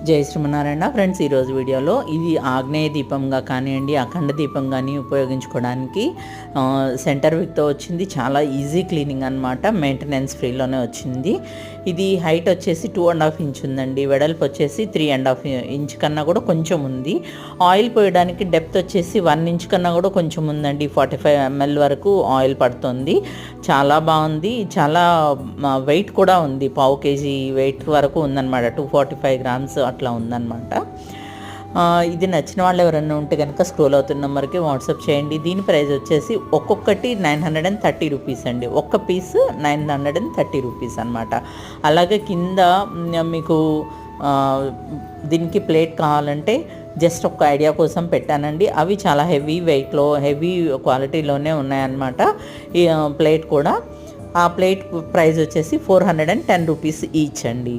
జై శ్రీమన్నారాయణ ఫ్రెండ్స్, ఈరోజు వీడియోలో ఇది ఆగ్నేయ దీపంగా కానివ్వండి, అఖండ దీపం కానీ ఉపయోగించుకోవడానికి సెంటర్ విక్తో వచ్చింది. చాలా ఈజీ క్లీనింగ్ అనమాట, మెయింటెనెన్స్ ఫ్రీలోనే వచ్చింది. ఇది హైట్ వచ్చేసి 2.5 ఇంచ్ ఉందండి, వెడల్పు వచ్చేసి 3.5 ఇంచ్ కన్నా కూడా కొంచెం ఉంది. ఆయిల్ పోయడానికి డెప్త్ వచ్చేసి 1 ఇంచ్ కన్నా కూడా కొంచెం ఉందండి. 45 ml వరకు ఆయిల్ పడుతుంది. చాలా బాగుంది, చాలా వెయిట్ కూడా ఉంది, 1/2 kg వెయిట్ వరకు ఉందన్నమాట. 245 grams అట్లా ఉందన్నమాట. ఇది నచ్చిన వాళ్ళు ఎవరైనా ఉంటే కనుక స్క్రోల్ అవుతున్న నెంబర్కి వాట్సాప్ చేయండి. దీని ప్రైస్ వచ్చేసి ఒక్కొక్కటి 930 రూపీస్ అండి. ఒక్క పీస్ 930 రూపీస్ అనమాట. అలాగే కింద మీకు దీనికి ప్లేట్ కావాలంటే జస్ట్ ఒక ఐడియా కోసం పెట్టానండి. అవి చాలా హెవీ వెయిట్లో, హెవీ క్వాలిటీలోనే ఉన్నాయన్నమాట. ఈ ప్లేట్ కూడా, ఆ ప్లేట్ ప్రైస్ వచ్చేసి 410 రూపీస్ ఈచ్ అండి.